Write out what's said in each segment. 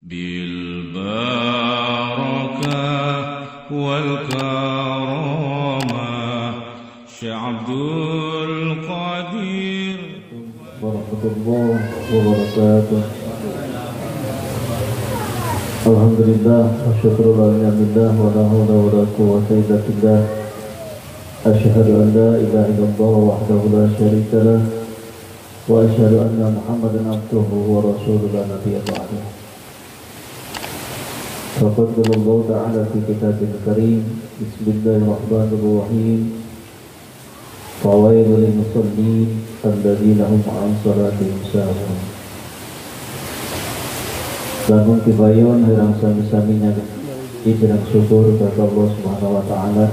بالبركة والكرامة شيخ عبد القادر ورحمة الله وبركاته. Alhamdulillah wa syukur lillah wa la hawla wa la quwwata illa billah. Asyhadu an la ilaha illallah wahdahu la syarika lah wa asyhadu anna Muhammadan abduhu wa rasuluhu la nabiyya ba'dahu. Faqad qala Allah ta'ala fi kitabil karim. Bismillahirrahmanirrahim. Fawailul lil musallin alladzina hum 'an salatihim sahun. Bangun kibayun hirang sami-saminya hirang syukur kepada Allah Subhanahu wa taala.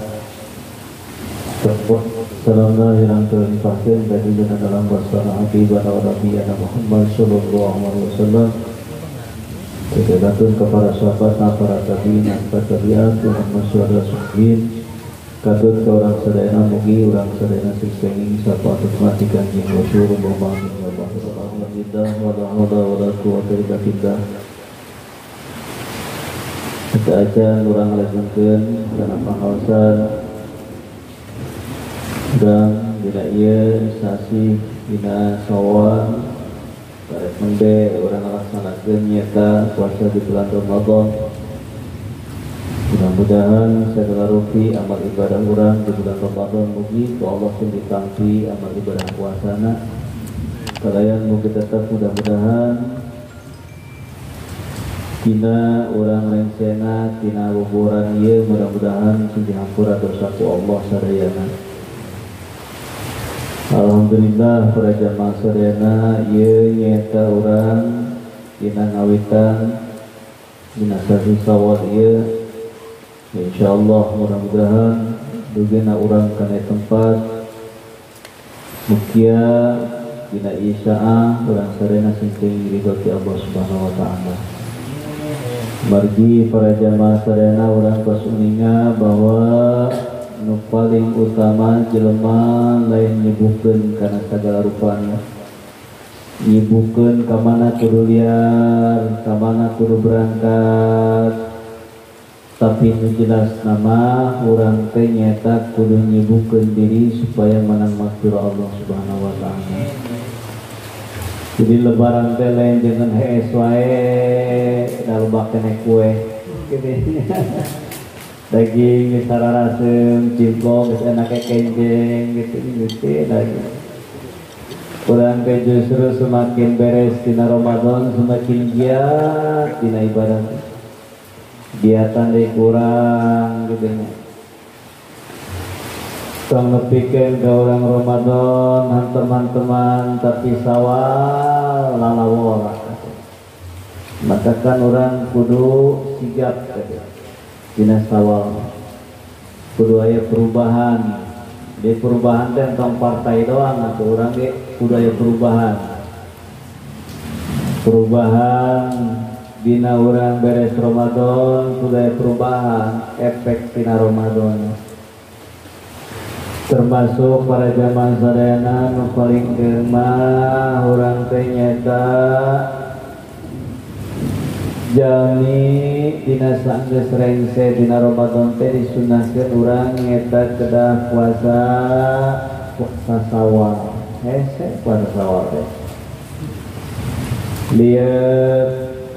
Salamna hirang terlimpahkan dari dalam bahasa Habibana wa Nabiyana Muhammad sallallahu alaihi wasallam. Kedatun kepada sahabat para tabi'in dan tabi'at Muhammad sallallahu alaihi wasallam. Kadut ke orang sadayana mugi orang sadayana sing sapa matikan jeung masyhur bombang Allah wa la hawla wa la quwwata illa billah. Kita aja orang lanjutkan karena pengawasan dan bila ia sasi bina sawan pada mende orang laksanakan nyata puasa di bulan Ramadan. Mudah-mudahan segala rupi amal ibadah orang di bulan Ramadan mugi Allah pun ditampi amal ibadah puasana. Kalian mugi tetap mudah-mudahan tina orang rencana tina buburan ieu mudah-mudahan sing dihampura dosa ku Allah sadayana. Alhamdulillah para jamaah sadayana ieu nyaeta urang tina ngawitan dina sasi Syawal ieu. Insyaallah mudah-mudahan dugena urang kana tempat mukia dina isya'a urang sadayana sing ridho ti Allah Subhanahu wa taala. Margi para jamaah sadayana urang pasuninga bahwa nu paling utama jelema lain nyebukeun kana sagala rupana. Nyebukeun ka mana kudu liar, ka mana kudu berangkat. Tapi nu jelas nama urang teh nyata kudu nyebukeun diri supaya menang maghfirah Allah Subhanahu wa taala. Jadi lebaran teh lain jangan hees wae dalebak kene kue daging sararasem cimpong geus enake kenjeng gitu lagi. Urang teh justru semakin beres dina Ramadan semakin giat dina ibadah. Giatan deui kurang gitu nya. Tong nepikeun ka urang Ramadan teman-teman tapi sawal lalawol. Maka kan orang kudu sigap dina sawal. Kudu aya perubahan. Di perubahan teh tong partai doang atuh urang ge kudu aya perubahan. Perubahan dina urang beres Ramadan kudu aya perubahan efek dina Ramadan. Termasuk para jamaah sadayana nu paling gemah urang teh nyata jami dina sanggeus rengse dina Ramadan teh disunahkeun urang nyata kedah puasa Syawal. Hese puasa Syawal teh. Lieu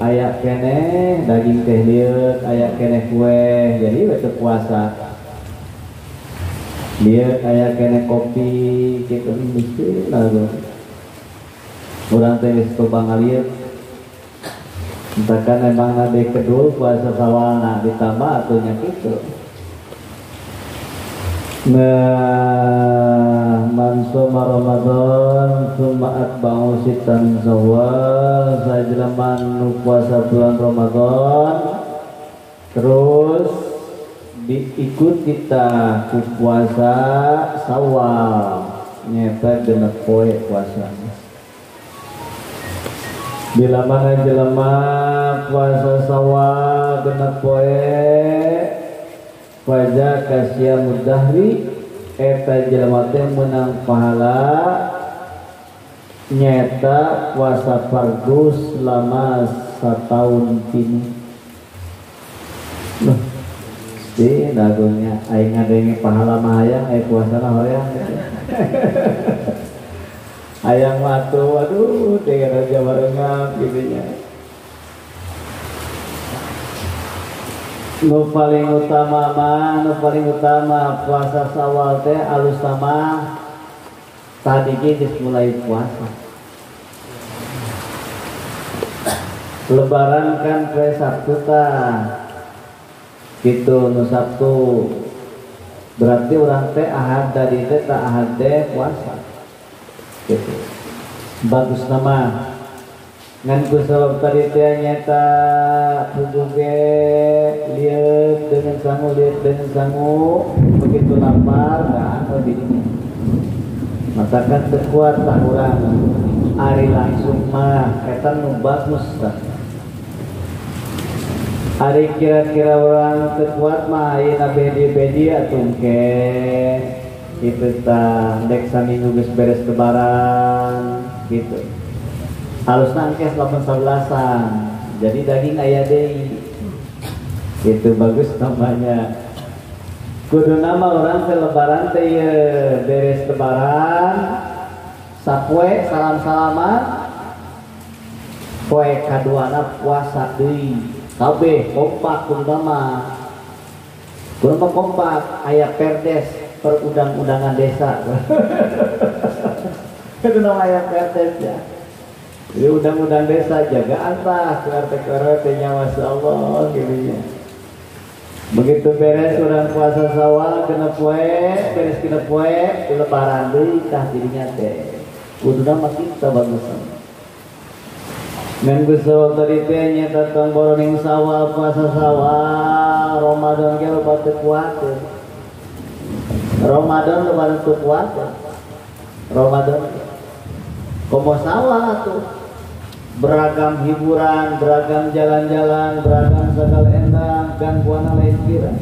aya keneh daging teh lieu aya keneh kue jadi teu puasa. Lihat aya kene kopi gitu mesti lagu urang teh geus coba ngalieu entakan emang nade kedul puasa Syawalna ditambah atunya kitu. Nah man shoma Ramadan summa atba'u sittan Syawal sajelaman nu puasa bulan Ramadan terus diikut kita ku puasa Syawal nyata genep poe puasanya. Bila mana jelema puasa Syawal genep poe faja kasya mudahri eta jelema teh menang pahala nyata puasa fardu selama setahun ini. Loh, di dagungnya aing ngadenge pahala mah hayang puasana horeang. Hayang watu, aduh, teh raja barengap gitu nya. Nu paling utama puasa Syawal teh alus sama tadi geus mulai puasa. Lebaran kan poe Sabtu tah. Gitu nu Sabtu. Berarti urang teh Ahad dari teh ta Ahad teh puasa. Gitu. Bagus nama ngan kusawab tadi teh nyata hubuge lihat dengan sangu begitu lapar dan dirinya matakan terkuat tak urang ari langsung mah eta nu bagus tah ari kira-kira orang terkuat mah ayeuna bedi-bedi atuh ke itu tah dek saminggu geus beres lebaran gitu. Halus nangkes 8-11an. Jadi daging aya deui. Itu bagus namanya. Kudu nama orang teh lebaran teh beres lebaran sapoe salam-salaman poe kaduana puasa deui. Kabeh kompak kumaha. Kumaha kompak aya perdes perundang-undangan desa. Itu nama ayat perdes ya. Jadi undang-undang desa jagaan tah RT nya Masya Allah gini. Begitu beres orang puasa Syawal kena beres kena poe lebaran deui tah dirinya teh. Kuduna mah kita bagusan. Ngan Gusti tadi teh nya datang boroning Syawal puasa Syawal Ramadan ge loba teu kuat. Ramadan lebaran teu kuat. Ramadan komo Syawal tuh beragam hiburan, beragam jalan-jalan, beragam segala endang dan buana lain kira.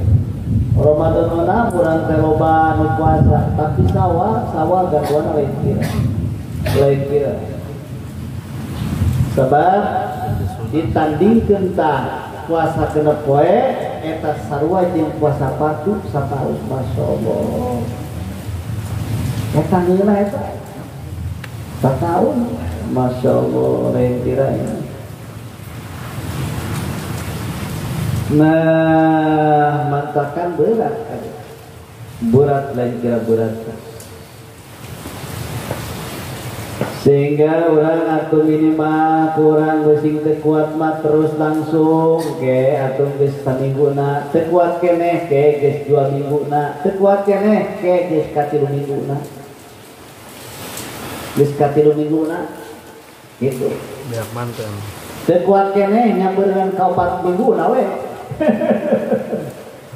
Ramadan mana urang teh loba nu puasa, tapi Syawal dan buana lain kira. Sebab ditandingkeun tah puasa kena poe eta sarua jeung puasa Fardu sataun masyaallah. Eta ngeuna eta setahun, Masya Allah, lain kiranya. Nah, mantakan berat lain kira berat. Sehingga orang atau minimal kurang besing tekuat mah terus langsung ke atau geus samingguna tekuat keneh ke geus 2 mingguna tekuat keneh ke geus ka 3 mingguna. Geus ka 3 mingguna gitu. Biar mantep. Tekuat keneh nyambeurkeun ka 4 mingguna we.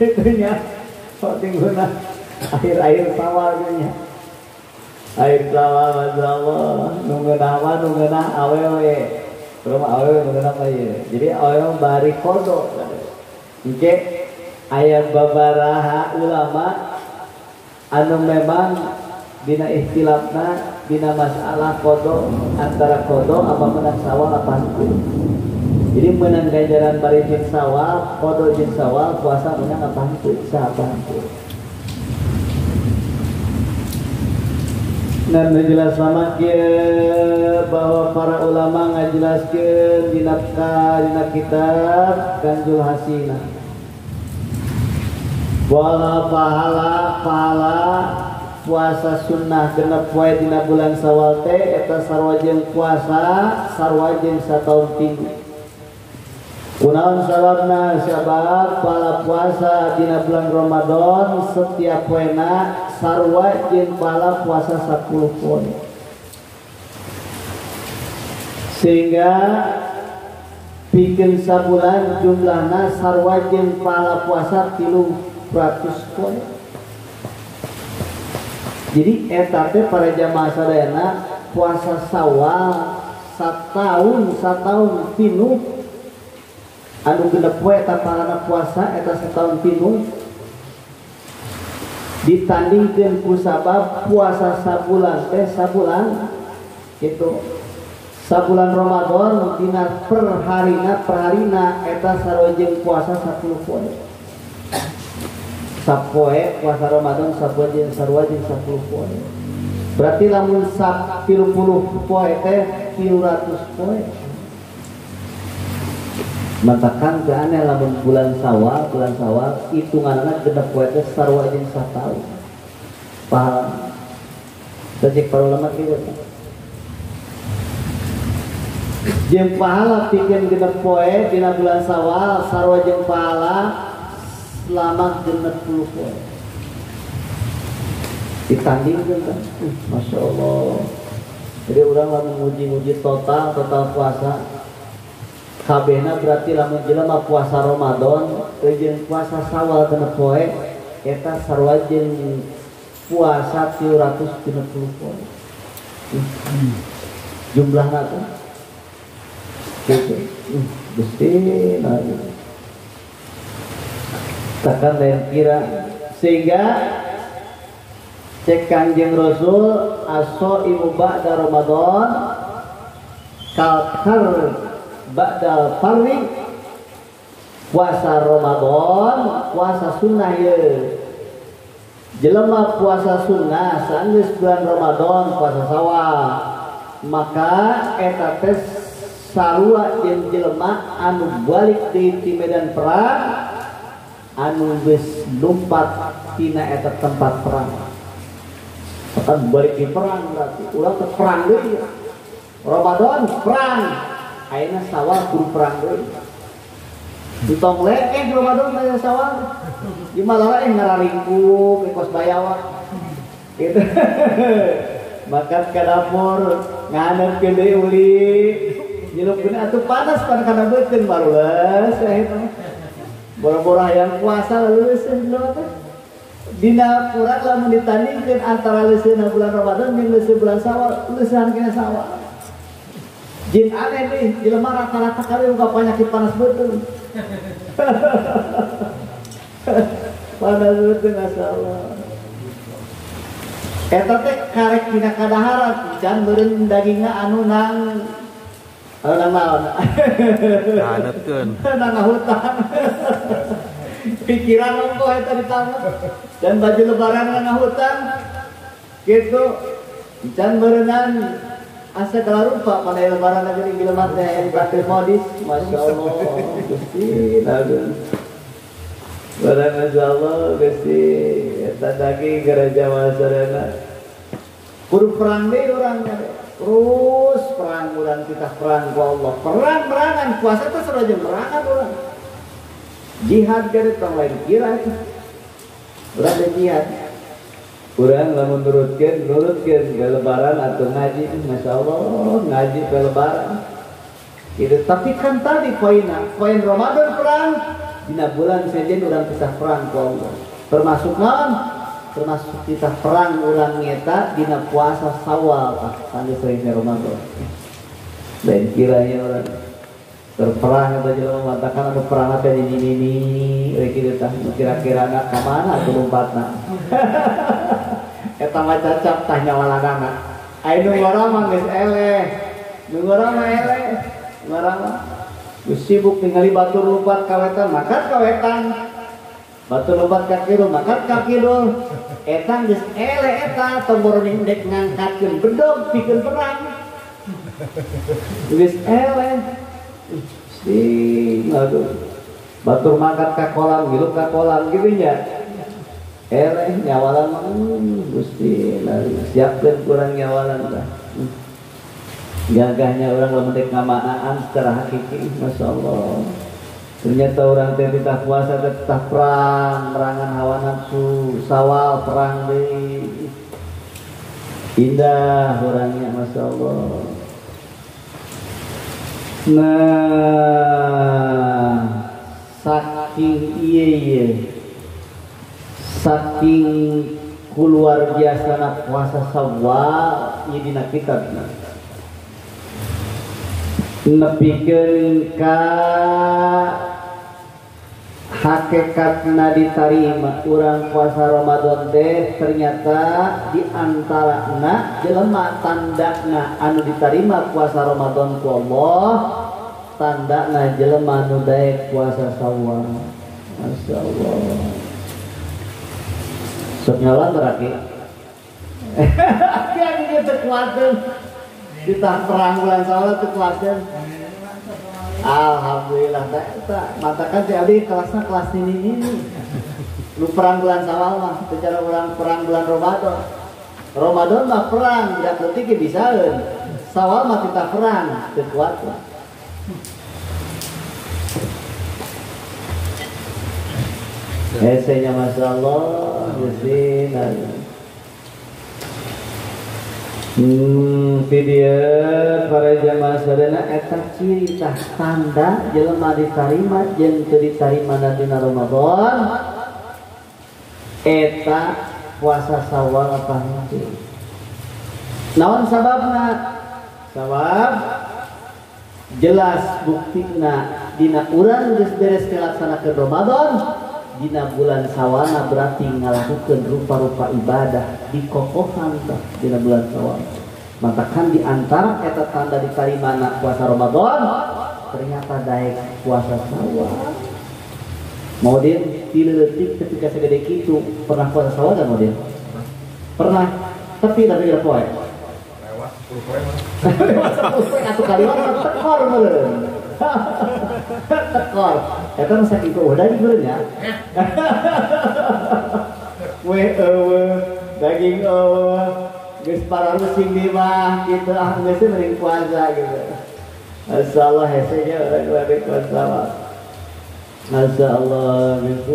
Itu nya 4 mingguna akhir-akhir Syawal nya. Akhir Syawal Masya Allah nunggeuna awewe. Rumah awewe nunggeuna apa ieu. Jadi awewe bari kodo. Engke aya babaraha ulama anu memang dina ikhtilafna dina masalah kodo antara kodo apa menang Syawal apa itu. Jadi menang ganjaran bari jeung Syawal, kodo jeung Syawal puasa menang apa itu siapa itu. Dan menjelas lama bahwa para ulama ngajelaskeun dina kitab Kanzul Hasinah bahwa pahala puasa sunnah genep poe dina bulan Syawal teh eta sarua jeung puasa sarua jeung sataun tinggi. Kunaon sababna? Sabab pahala puasa dina bulan Ramadan setiap poena sarua jeung pahala puasa 10 poe. Sehingga pikeun sabulan jumlahna sarua jeung pahala puasa 300 poe. Jadi eta teh para jamaah sadayana puasa Syawal sataun pinuh anu genep poe eta pahalana puasa eta setahun pinuh ditandingkeun ku sabab puasa sabulan teh sabulan kitu Sabulan Ramadan dina per harina eta sarua jeung puasa 10 poe. Sapoe puasa Ramadan sarua jeung 10 poe. Berarti lamun 30 poe teh 300 poe. Matakan ke aneh lamun bulan Sawal hitunganna genep poe teh sarua jeung 1 tahun. Paham? Cek para ulama kieu. Jeung pahala pikeun genep poe dina bulan Sawal sarua jeung pahala selama genep 10 poe. Ditandingkeun kan. Masya Allah. Jadi urang lamun nguji total puasa. Kabehna berarti lamun jelema puasa Ramadan jeung puasa Sawal genep poe eta sarua jeung puasa 360 poe. Jumlahna tuh gitu. Gusti takkan lain kira sehingga cek Kanjeng Rasul aso ibu ba'da Ramadan kalkar ba'dal farri puasa Ramadan puasa sunnah ya jelema puasa sunnah saenggeus bulan Ramadan puasa Sawal maka eta teh sarua jeung jelema anu balik di medan perang anu geus lumpat tina eta tempat perang akan balik di perang berarti ulah teh perang deui Ramadan perang ayeuna Sawal kudu perang deui ditong leeh Ramadan aya Sawal di malah ngararingkuk kos bayawa gitu makan ka dapur nganepkeun deui uli nyelupkeun atuh panas pan kana beuteung baru leus eta boro-boro hayang puasa leus teh dina Quran lamun ditandingkeun antara leuseuna bulan Ramadan jeung leuseuna bulan Sawal leusehan kena Sawal jin aneh deui jelema rata-rata kali boga penyakit panas beuteung panas beuteung masalah eta teh karek dina kadaharan can beureun dagingna anu nang naon kanetkeun nang hutan pikiran ongko eta ditambah dan baju lebaran nang hutan gitu can beureunan asa kalarupa pada lebaran lagi di jelema teh batil modis masyaallah Gusti nageun barang masyaallah Gusti eta daging gereja masarena kudu perang deui urang terus perang urang kita perang ku Allah perang-perangan puasa teh sarua merangan urang jihad gede tong lain kira urang jihad urang lamun nurutkeun ke lebaran atau ngaji masyaallah ngaji ke lebaran itu tapi kan tadi poin Ramadan perang dina bulan sejen urang kita perang ku Allah termasuk naon termasuk kita perang urang nyeta dina puasa Sawal tanggal sering Ramadan lain kiranya orang terperang atau jelema mengatakan anu perang teh ini rek kieu tah kira-kira ka mana atuh lompatna eta mah cacap tah nyawalanana aya nu ngora mah geus eleh nu ngora mah eleh ngora mah geus sibuk ningali batur lompat kawetan makan kawetan batur lompat ka kidul makan ka kidul eta geus eleh eta tombor dek ngangkatkeun bedog pikeun perang geus eleh aduh batur mangkat ka kolam hirup ka kolam gitu nya eleh nyawalan mah Gusti siapkeun kurang nyawalan tah gagahnya orang lamun dek ngamanaan secara hakiki masyaallah ternyata orang teh titah puasa teh titah merangan hawa nafsu Sawal perang deui indah orangnya masyaallah. Nah saking ieu saking keluar biasa puasa Sawal ieu dina kitabna nepikeun ka hakikatna diterima urang puasa Ramadan teh ternyata diantarana jelema tandana anu diterima puasa Ramadan ku Allah tandana jelema nu daek puasa Syawal. Masyaallah. Sok nyalan berarti. Kian gitu kuateun. Ditah perang bulan Syawal teu kuateun. Alhamdulillah tak matakan si abdi kelasnya kelas ini lu perang bulan Syawal mah secara orang perang bulan Ramadan mah perang tidak ketik bisaeun Syawal mah kita perang teu kuat lah. Esenya masyaallah Gusti video para jamaah sadana eta ciri tah tanda jelema ditarima jeung teu ditarima dina Ramadan eta puasa Syawal apa henteu. Naon sababna? Sabab jelas buktina dina urang geus beres dilaksanakeun Ramadan dina bulan Syawal berarti ngalakukeun rupa-rupa ibadah dikokohan tah dina bulan Syawal. Matakan di antara eta tanda ditarimana puasa Ramadan ternyata daek puasa Syawal. Modin tileutik ketika segede kitu pernah puasa Syawal kan modin? Pernah. Tapi udah poe. Lewat 10 poe mah. Lewat 10 poe atuh kalimat tekor meureun. Tekor. Eta mah sakitu udah di meureun ya. Daging geus pararucing di mah kitu geus meuring puasa gitu. Masyaallah hesenya urang bade puasa. Masyaallah geus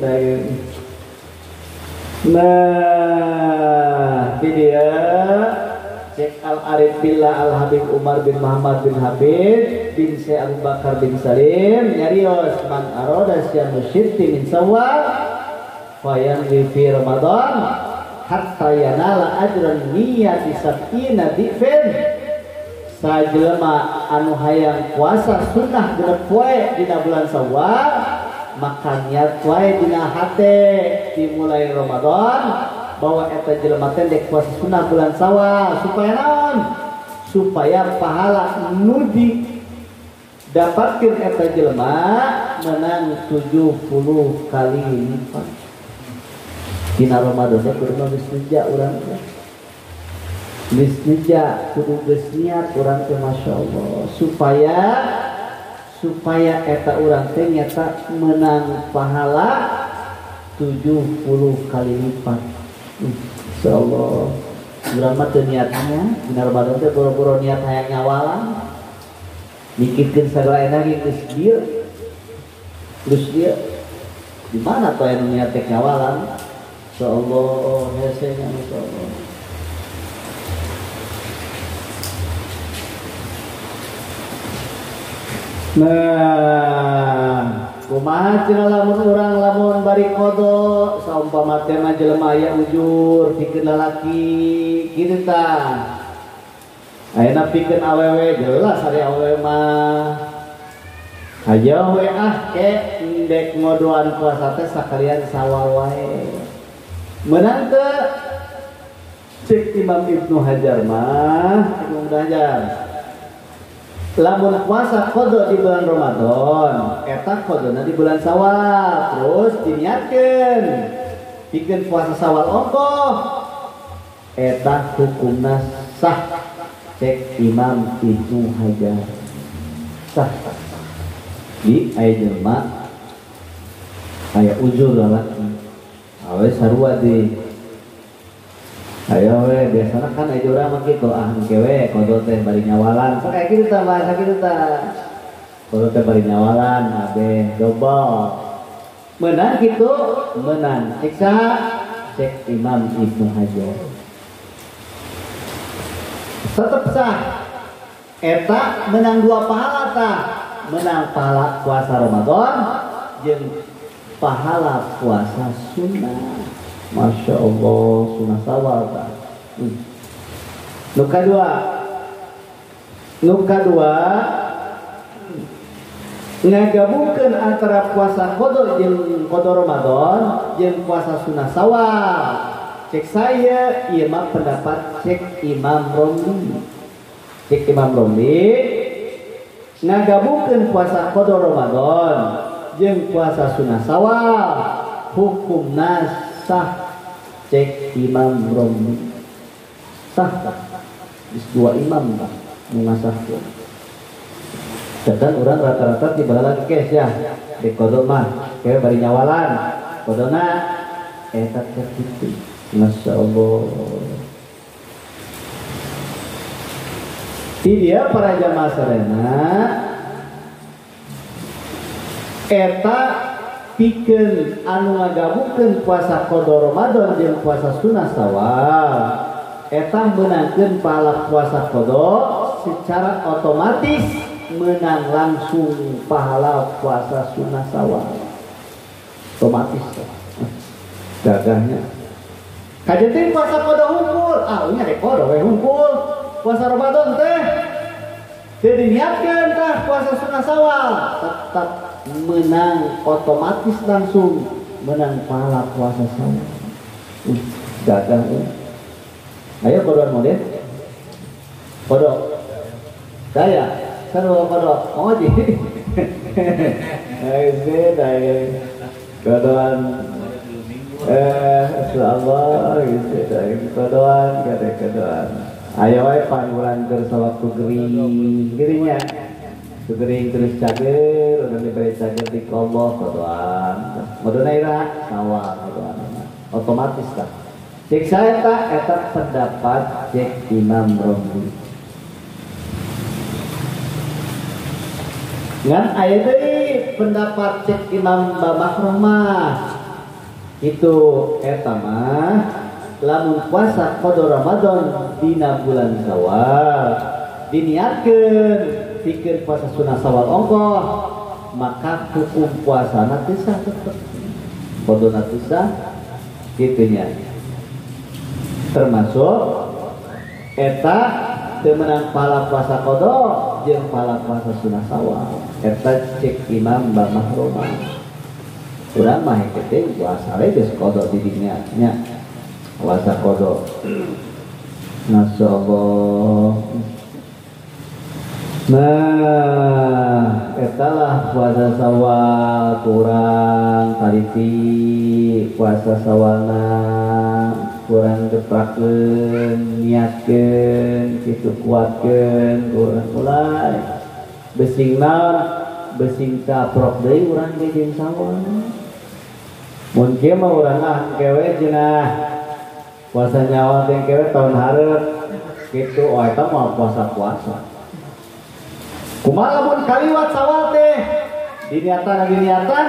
daging. Nah, dia Syekh Al-Arif Billah Al-Habib Umar bin Muhammad bin Habib bin Syekh Abu Bakar bin Salim nyarios man aroda syamu syirti min Syawal fayan fi Ramadan hatta yanala ajran niyati sab'ina difin sajelema anu hayang puasa sunnah genep poe dina bulan Syawal maka niat wae dina hate dimulai Ramadan bahwa eta jelema teh dek puasa sunnah bulan Syawal supaya naon? Supaya pahala nu didapatkeun eta jelema menang 70 kali lipat. Dina Ramadan teh kudu geus neja urang teh. Geus neja kudu geus niat urang teh masyaallah supaya eta urang teh nyata menang pahala 70 kali lipat. Insyaallah. Urang mah teu niatnya dina Ramadan teh boro-boro niat hayang nyawalan. Mikirkeun sagala energi geus dia. Di mana tuh anu niat teh nyawalan? Insyaallah hesenya insyaallah. Nah, kumaha cenah lamun urang lamun bari qada saumpama teh mah jelema aya ujur pikeun lalaki kitu tah. Ayeuna pikeun awewe jelas ari awewe mah. Haja we ke indek ngodoan puasa teh sakalian Syawal wae. Meunang teu cek Imam Ibnu Hajar mah, Ibnu Hajar. Lamun puasa qada di bulan Ramadan, eta qadana di bulan Syawal, terus diniatkeun pikeun puasa Syawal ongkoh. Eta hukumna sah cek Imam Ibnu Hajar. Sah. Di aya jelema aya ujur lalaki. Awe sarua deui. Ayo we biasana kan aya urang mah kitu kewe kodo teh bari nyawalan. Sok aya kitu tah bahasa kitu tah. Kodo teh bari nyawalan abe dobel. Meunang kitu meunang. Cek Imam Ibnu Hajar. Tetep sah. Eta menang dua pahala tah. Menang pahala puasa Ramadan jeung pahala puasa sunnah. Masya Allah sunnah Syawal tah. Nu kadua ngagabungkeun antara puasa qada jeung qada Ramadan jeung puasa sunah Syawal. Cek saya ieu mah pendapat cek Imam Romli. Cek Imam Romli ngagabungkeun puasa qada Ramadan jeung puasa sunah Syawal hukumna sah. Cek Imam Romli sah. Dua imam lah mengasahkan. Sedangkan orang rata-rata dibalalan kes ya di kodok mah kayak bari nyawalan kodona etat tertipu. Masya Allah. Di dia para jamaah serena eta pikeun anu ngagabungkeun puasa qada Ramadan jeung puasa sunah Syawal eta menangkeun pahala puasa qada secara otomatis menang langsung pahala puasa sunah Syawal otomatis gagahnya kajeting puasa qada hungkul nya rek qada we hungkul puasa Ramadan teh teu diniatkeun tah puasa sunah Syawal tetap menang otomatis langsung menang pahala puasa Syawal gagah ayo kodoan model kodok saya kalau kodok mau aja ayo kodoan insyaallah gitu kodoan kata kodoan ayo wae panggulan keur sawaktu geringnya gering terus cager udah diberi cager di Allah kodoan modona ira sawal kodoan otomatis lah. Cek saya tak eta pendapat cek Imam Romli. Ngan aya deui pendapat cek Imam Babakromah. Itu eta mah lamun puasa qada Ramadan dina bulan Syawal diniatkeun pikeun puasa sunah Syawal ongkoh maka hukum puasana teu sah tetep. Qadana teu sah kitu nya. Termasuk eta teu meunang pahala puasa qada jeung pahala puasa sunah Syawal. Eta cek Imam Babakromah. Urang mah henteu puasa we geus qada di dinya nya. Puasa qada. Masyaallah. Nah, etalah puasa Syawal kurang taliti puasa Syawalna kurang geprakeun niatkeun kitu kuatkeun urang mulai besing naon besing caprok deui urang ge jeung Syawal mun kieu mah urang kewe cenah puasa nyawa teh kewe tahun hareup kitu oh eta mah puasa kumaha lamun kaliwat Syawal teh diniatan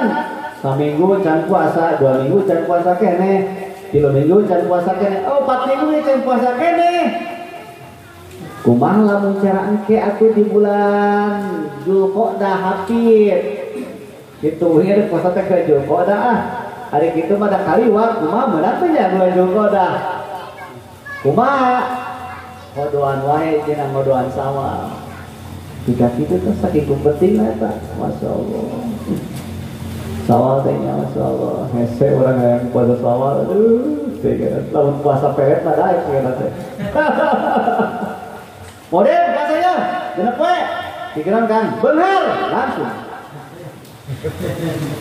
saminggu can puasa 2 minggu can puasa keneh 3 minggu can puasa keneh 4 minggu can puasa keneh kumaha lamun cara engke atuh di bulan Zulqa'dah hafid kitu we puasa teh ke Zulqa'dah ari kitu mah da kaliwat kumaha meunang teh nya bulan Zulqa'dah kumaha ngodoan wae cenah ngodoan Syawal jika itu tuh saking penting lah tak, masya Allah. Syawal tehnya masya Allah. Hese orang yang puasa Syawal, aduh, saya lawan puasa peret nada itu kata saya. Model puasanya, jenak kue, pikiran kan, benar,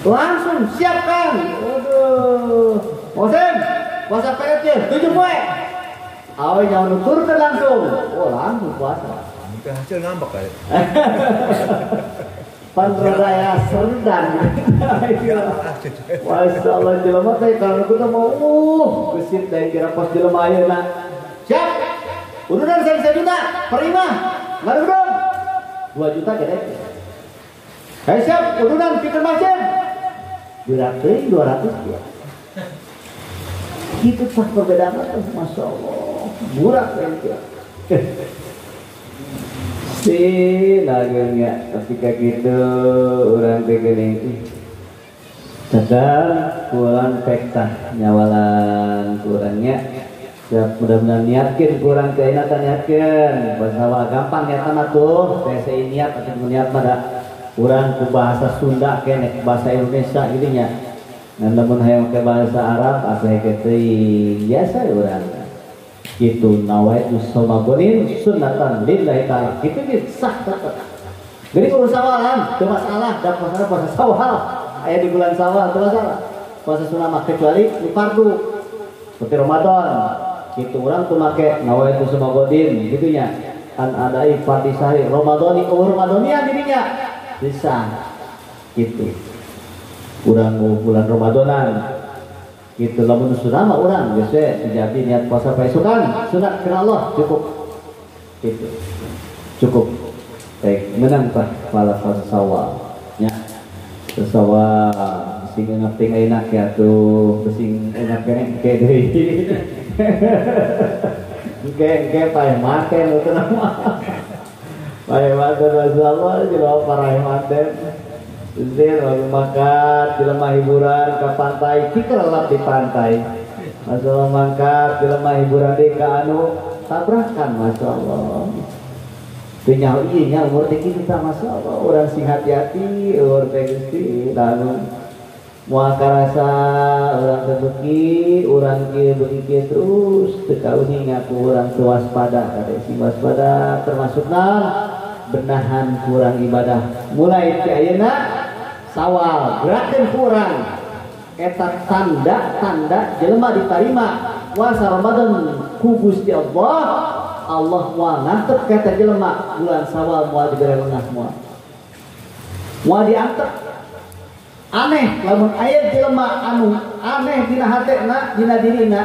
langsung siapkan. Aduh, Mosen, puasa peret ya, 7 kue. Awalnya jangan nutur langsung, oh langsung puasa. Hasil ngambek kali. Panraya Serdang. Masya Allah jelema teh kalau kita mau gesit dari kira pos jelema ayeuna. Siap. Urunan 1 juta per imah. Ngarudung. 2 juta gede. Siap, urunan pikir macet. Berat teh 200 ya. Itu sah perbedaan tuh, masya Allah. Murah kan ya. Nagengnya ketika gitu orang tegering sedang kurang pekta nyawalan kurangnya siap mudah-mudahan niatkan kurang keinatan niatkan bahasa gampang niatan tuh saya niat atau niat pada Urang ku bahasa Sunda kene bahasa Indonesia gitu nya. Ngan lamun hayang ke bahasa Arab asa teh biasa urang. Kitu nawaitu samagonin sunnatan lillahi ta'ala. Kitu ge sah tetep. Jadi kalau sawalan teu masalah, da puasa sawal. Aya di bulan Sawal teu masalah. Puasa sunah mah kecuali di fardu. Seperti Ramadan. Kitu urang teu make nawaitu samagonin gitu nya. An adai fardhi sahih Ramadhani Ramadhania dirinya. Bisa gitu urang bulan Ramadanan gitu lamun sunah mah urang geus we jadi niat puasa paesukan sunat kana Allah cukup gitu cukup baik menang pahala puasa Sawal nya Sawal sing ngeting enak ya tuh sing enak kene ke deui ge pae make nu teu mah baik makan masalah jelema para manten zin lalu makan jelema hiburan ke pantai kikrelap di pantai masalah mangkat jelema hiburan di ka anu tabrakan masyaallah teu nyaho ieu nya umur teh kita masyaallah urang sing hati-hati umur teh Gusti anu moal karasa urang teh beuki urang kieu beuki terus teu kauning ngaku urang teu waspada kade sing waspada termasukna benahan kurang ibadah mulai ti ayeuna Sawal gerakeun kurang eta tanda jelema ditarima puasa Ramadan ku Gusti Allah moal ngantep ka eta jelema bulan Sawal moal dibere lengah moal diantep aneh lamun aya jelema anu aneh dina hatena dina dirina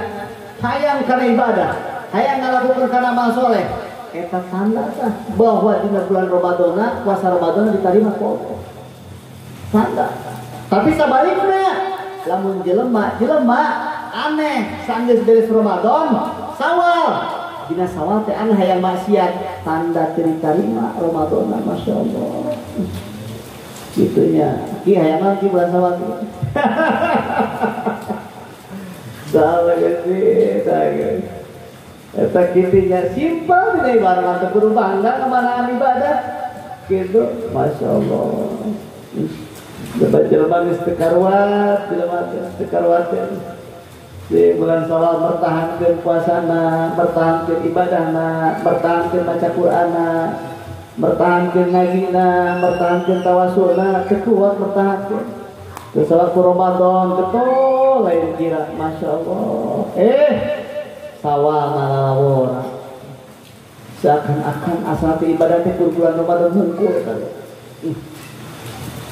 hayang kana ibadah hayang ngalakukeun kana amal soleh eta tanda tah bahwa dina bulan Ramadan puasa Ramadan diterima ku Allah. Tanda. Tapi sabalikna lamun jelema aneh sanggeus beres Ramadan Sawal dina Sawal teh aneh hayang maksiat tanda teu diterima Ramadan masyaallah. Gitunya ki hayang nanti bulan Sawal. Salah geus guys. Eta kitinya simpel tidak ibarat mantep kudu bangga kemanaan ibadah gitu Masya Allah jelema geus teu karuat di bulan Sawal mertahankeun puasana mertahankeun ibadahna mertahankeun maca Qur'anna mertahankeun ngajina mertahankeun tawasulna teu kuat mertahankeun terus waktu Ramadan betul lain kira Masya Allah Sawal malalawona seakan-akan asal ibadah teh bulan Ramadan hungkul kali.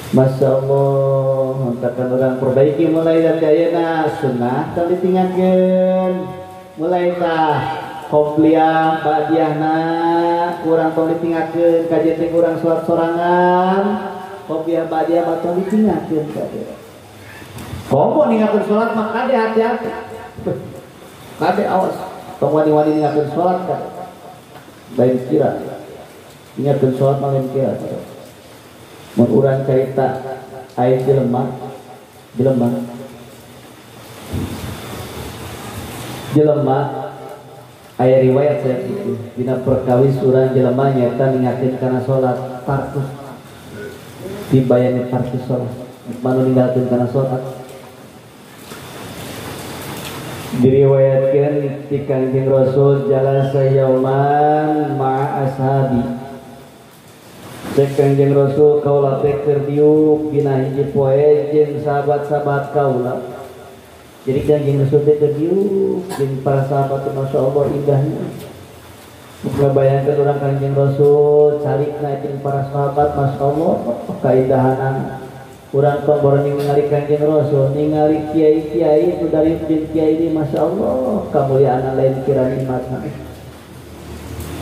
Masya Allah, hantakan orang perbaiki mulai dari ayeuna sunnah tadi ditinggalkeun. Mulai tah qobliyah ba'diyahna urang tong ditinggalkeun kajian teh urang salat sorangan. Qobliyah ba'diyah mah tong ditinggalkeun kade. Komo ninggalkeun salat mah kade hati-hati. Kade awas, tong wani-wani ninggalkeun salat kan. Lain kira. Ninggalkeun salat mah lain kira. Mun urang carita aya jelema aya riwayat saya itu dina perkawis urang jelema nyaeta ninggalkeun kana salat fardu. Dibayani fardu salat. Manu ninggalkeun kana salat diriwayatkan ti Kangjeng Rasul jalasa yauman ma'a ashabi. Kangjeng Rasul kaula teh keur diuk dina hiji poe jeung sahabat-sahabat kaula. Jadi Kangjeng Rasul teh keur diuk jeung para sahabat masyaallah indahnya. Muga bayangkeun urang Kangjeng Rasul calikna jeung para sahabat masyaallah kaindahanan. Urang pemboro ningali Kangjeng Rasul, ningali kiai-kiai itu dari kiai ini Masya Allah kemuliaan lain kira nikmatna.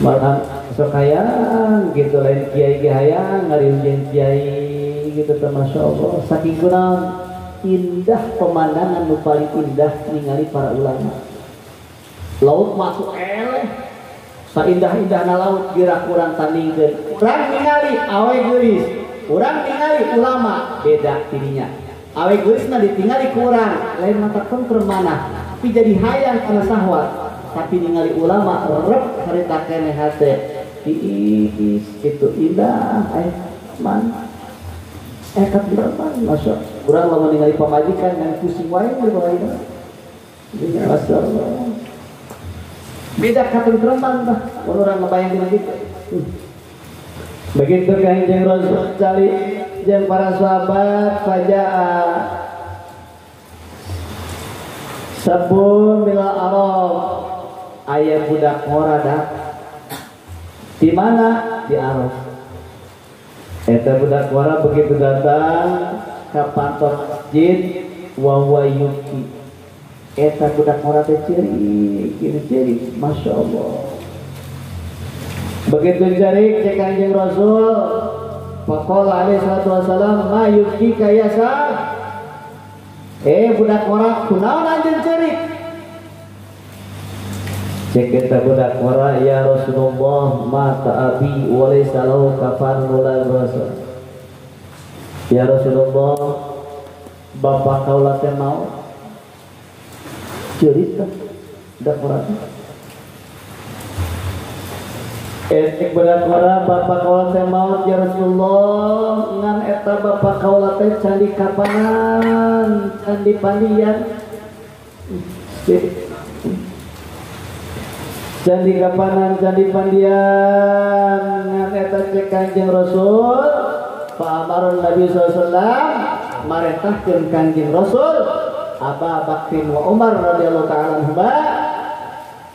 Malah sok hayang gitu lain kiai hayang ngariung kiai gitu teh Masya Allah saking kunaon indah pemandangan nu paling indah ningali para ulama. Laut masuk eleh saindah-indahna laut gerak urang tandingkeun. Urang ningali awe geulis urang ningali ulama beda dirinya. Awe geulisna ditingali ku urang lain mata kontrol mana tapi jadi hayang kana sahwat tapi ningali ulama rep harita keneh hate itu indah man Katentreman masya kurang lamun ningali pamajikan yang pusing wae di pamajikan masyaallah beda katentreman tah orang ngebayangkeun gitu. Begitu Kanjeng Rasul cali jeung para sahabat fajaa sabun bila Arab aya budak ngorada di mana di Arab. Eta budak ngora begitu datang ka pantok masjid wa yuki. Eta budak ngora teh ciri masya Allah. Begitu cari cek Kanjeng Rasul faqala alaihi salatu wasalam ma yuki kayasa. Budak ngora kunaon anjeun cari? Cek eta budak ngora ya Rasulullah mata abi wa laysa lahu kafanun wala rasul. Ya Rasulullah bapak kaula teh mau cerita budak ngora. Etik budak ngora bapak kaula teh mau ya Rasulullah ngan eta bapak kaula teh candi kapanan candi pandian. Candi kapanan candi pandian ngan eta cek Kanjeng Rasul fa amarun Nabi sallallahu alaihi wasallam marentahkeun Kanjeng Rasul Abu Bakrin wa Umar radhiyallahu ta'ala anhuma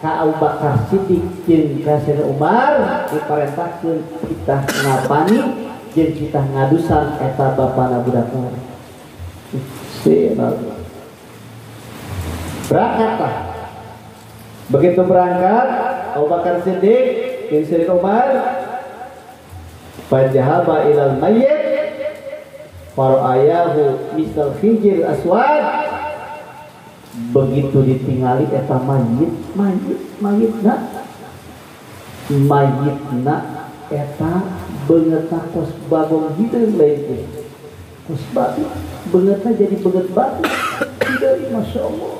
ka Abu Bakar Siddiq jeung ka Sayyidina Umar diparentahkeun kita ngapani jeung kita ngadusan eta bapana budak ngora. Berangkatlah. Begitu berangkat Abu Bakar Siddiq jeung Sayyidina Umar fajahaba ilal mayyit fara'ayahu misal khijir aswad. Begitu ditingali eta mayitna eta beungeutna tos bagong hideung lain tos batu beungeutna jadi beungeut batu hideung masyaallah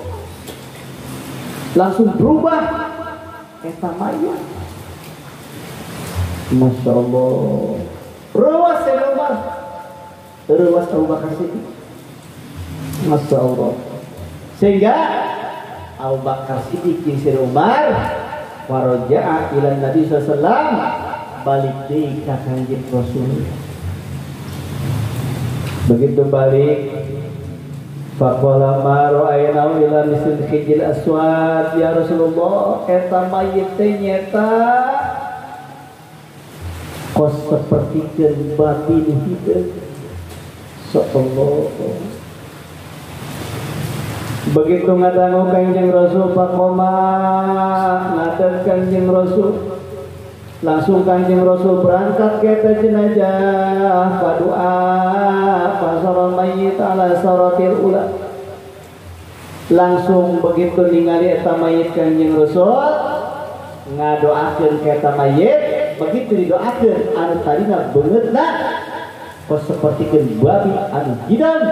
langsung berubah eta mayit masyaallah ruas Umar ruas Abu Bakar Siddiq masyaallah sehingga Abu Bakar Siddiq jeung Sayyidina Umar waraja'a ila Nabi sallallahu alaihi wasallam balik deui ka Kanjeng Rasul. Begitu balik faqala ma ra'ayna ila misl khijil aswad ya Rasulullah eta mayit teh nyata kos sapertikeun batin hideung sallallahu. Begitu ngadangu Kanjeng Rasul faqoma ngadeg Kanjeng Rasul langsung Kanjeng Rasul berangkat ke jenazah padua pasal mayit ala saratil ula langsung begitu ningali eta mayit Kanjeng Rasul ngadoakeun ka eta mayit begitu didoakeun anu tadina beungeutna kos sapertikeun babi anu hidan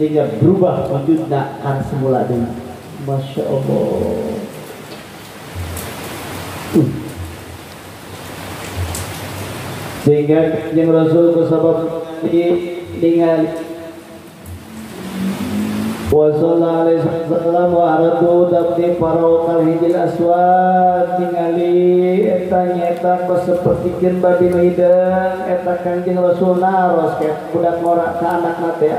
sehingga berubah wujudna kana semula deui masyaallah. Sehingga Kanjeng Rasul kusabab ningali wa sallallahu alaihi wasallam wa aradu dabdi farokal hijil aswad ningali eta nyata kos sapertikeun babi hideung eta Kanjeng Rasul naros ke budak ngora ka anakna teh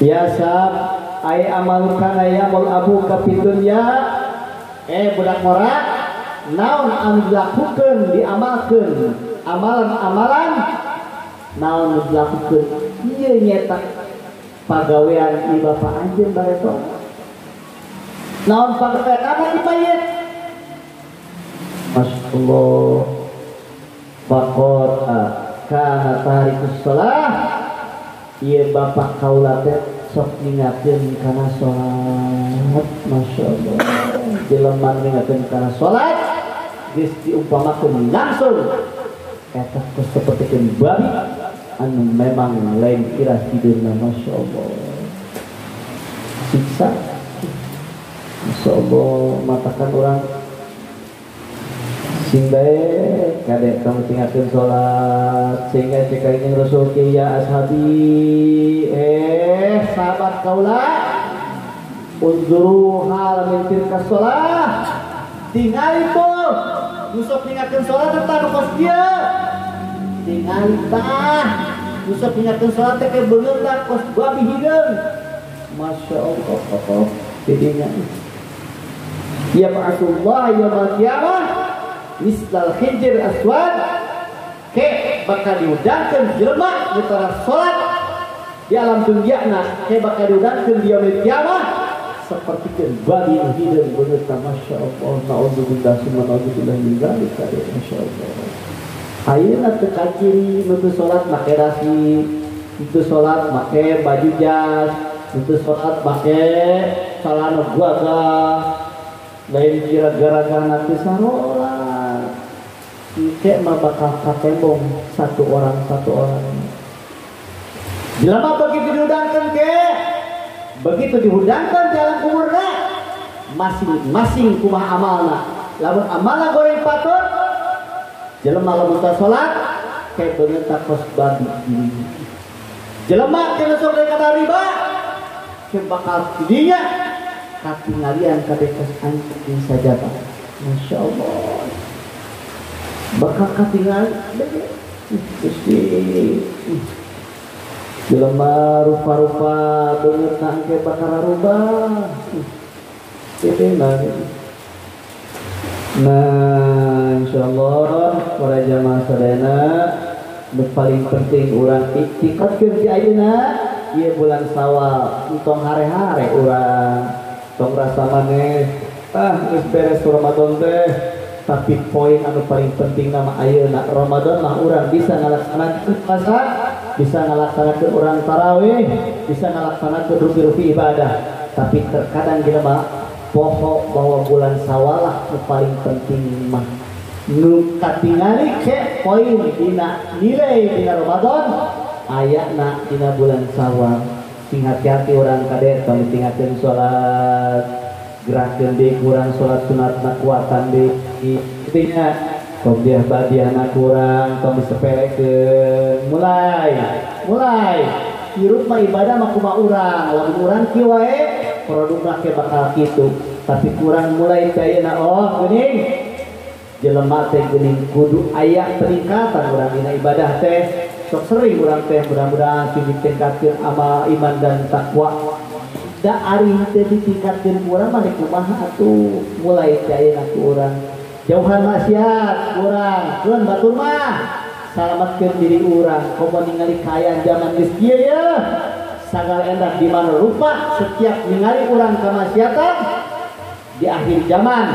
ya sab ai amalukan ayamul abu ka pidunya budak ngora naon anu dilakukeun diamalkeun amalan-amalan naon dilakukeun ieu nyata pagawean ieu bapak anjeun bareto naon pagawean apa di mayit masyaallah faqad kana tarikus shalah ieu bapak kaula teh sok ningakeun kana salat masyaallah jelema ningakeun kana salat geus diumpamakeun langsung eta sapertikeun babi anu memang lain kira hideurna masyaallah siksa masyaallah matakan orang sing bae kadek kamu tinggalkan sholat sehingga cekainya Rasul ya ashabi sahabat kaulah unzuru hal min tilka sholat tingali tuh nusuk tinggalkan sholat tentang kos dia tingali tah nusuk tinggalkan sholat teh bener dah kos babi hideung masya Allah jadinya ya ba'atullah yaumul qiyamah mislal hijr aswad ke bakal diudangkeun jelema nu tara salat di alam dunyana ke bakal diudangkeun di yaumul qiyamah sapertikeun babi hideung beuneu ta masyaallah naudzubillah summa naudzubillah min dzalika masyaallah ayeuna teu kaciri nu salat make dasi itu salat make baju jas itu salat make celana gagah lain kira gara-gara nanti sarola Ike mah bakal katembong satu orang jelema begitu diudangkan begitu dihudangkan jalan kuburna masing-masing kumaha amalna lamun amalna goreng patut jelema lamun teu salat kayak beungeut takos babi jelema teu sok kata riba ke bakal didinya katinggalian kabekas anjing saja Pak Masya Allah bakal katingal Gusti jelema rupa-rupa beungeut nangke bakal rubah nah insyaallah para jamaah sadayana nu paling penting urang iktikadkeun di ayeuna ieu bulan Syawal entong hare-hare urang tong rasa maneh geus beres Ramadan teh tapi poin anu paling penting nama ayeuna Ramadan mah urang bisa ngalaksanakeun puasa bisa ngalaksanakeun urang tarawih bisa ngalaksanakeun rupi-rupi ibadah tapi terkadang jelema poho bahwa bulan Syawal lah nu paling penting mah nu katingali ke poin dina nilai dina Ramadan ayana dina bulan Syawal sing hati-hati urang kade kami tinggalkeun salat gerakkeun deui kurang salat sunatna kuatan deui intinya kopiah badiahna kurang kami sepelekeun mulai hirup mah ibadah mah kumaha urang lamun urang kieu wae produkna ke bakal kitu tapi kurang mulai cayeuna geuning jelema teh geuning kudu aya peningkatan urang dina ibadah teh sok sering urang teh mudah-mudahan ditingkatkeun amal iman dan takwa da ari teh ditingkatkeun urang mah kumaha atuh mulai cayeuna ku urang jauhan maksiat urang keun batur mah salametkeun diri urang komo ningali kaayaan zaman geus kieu ya sagal endah di mana rupa setiap ningali urang kamaksiatan di akhir zaman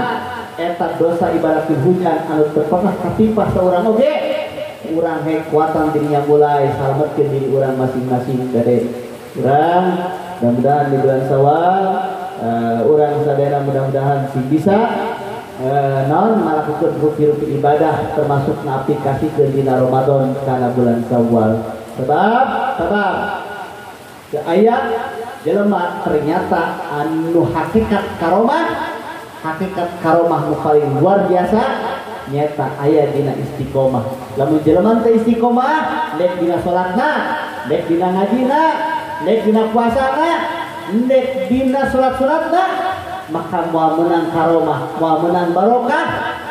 eta dosa ibaratkeun hujan anu teu pernah katimpa saurang oge urang kuatan dirinya mulai salametkeun diri urang masing-masing gade urang mudah-mudahan di bulan Syawal urang sadaya mudah-mudahan sing bisa naon malakukeun rupi-rupi ibadah termasuk ngaplikasikeun dina Ramadan kana bulan Syawal sebab aya jelema ternyata anu hakikat karomah nu paling luar biasa nyata aya dina istiqomah lamun jelema teh istiqomah dek dina salatna dek dina ngajina dek dina puasana dek dina salat-salatna maka moal menang karomah moal menang barokah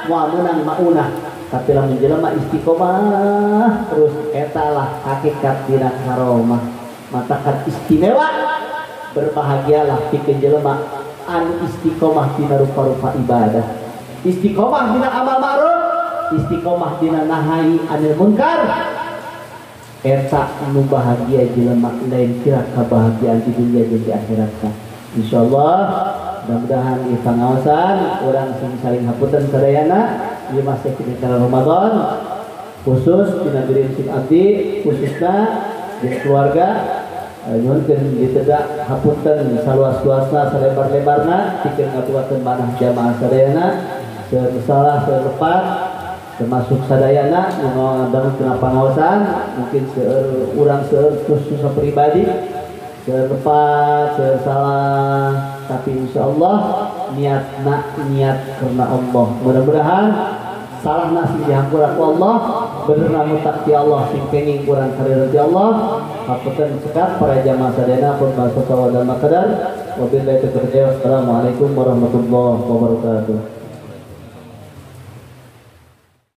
moal menang maunah tapi lamun jelema istiqomah terus eta lah hakikat dina karomah matakan istimewa berbahagialah pikeun jelema anu istiqomah dina rupa-rupa ibadah istiqomah dina amal ma'ruf istiqomah dina nahi anil munkar eta anu bahagia jelema lain kira kebahagiaan di dunia dan di akhirat insyaallah mudah-mudahan ieu pangaosan urang sing saling hapunten sadayana ieu masih dina Ramadan khusus dina diri sing abdi khususna di keluarga nyuhunkeun ditedak hapunten saluas-luasna salebar-lebarna pikeun ngatuakeun manah jamaah sadayana salah selepat termasuk sadayana dangukeun pangaosan mungkin seueur urang seueur khusus pribadi selepat salah tapi insyaallah niat karena Allah mudah-mudahan salah nasi dihampura ku Allah, bener namun tak ti Allah sing kenging kurang karir ti Allah. Hapunten sekat para jamaah sadayana pun bahasa sawadana kadar. Wabillahi taufiq. Assalamualaikum warahmatullahi wabarakatuh.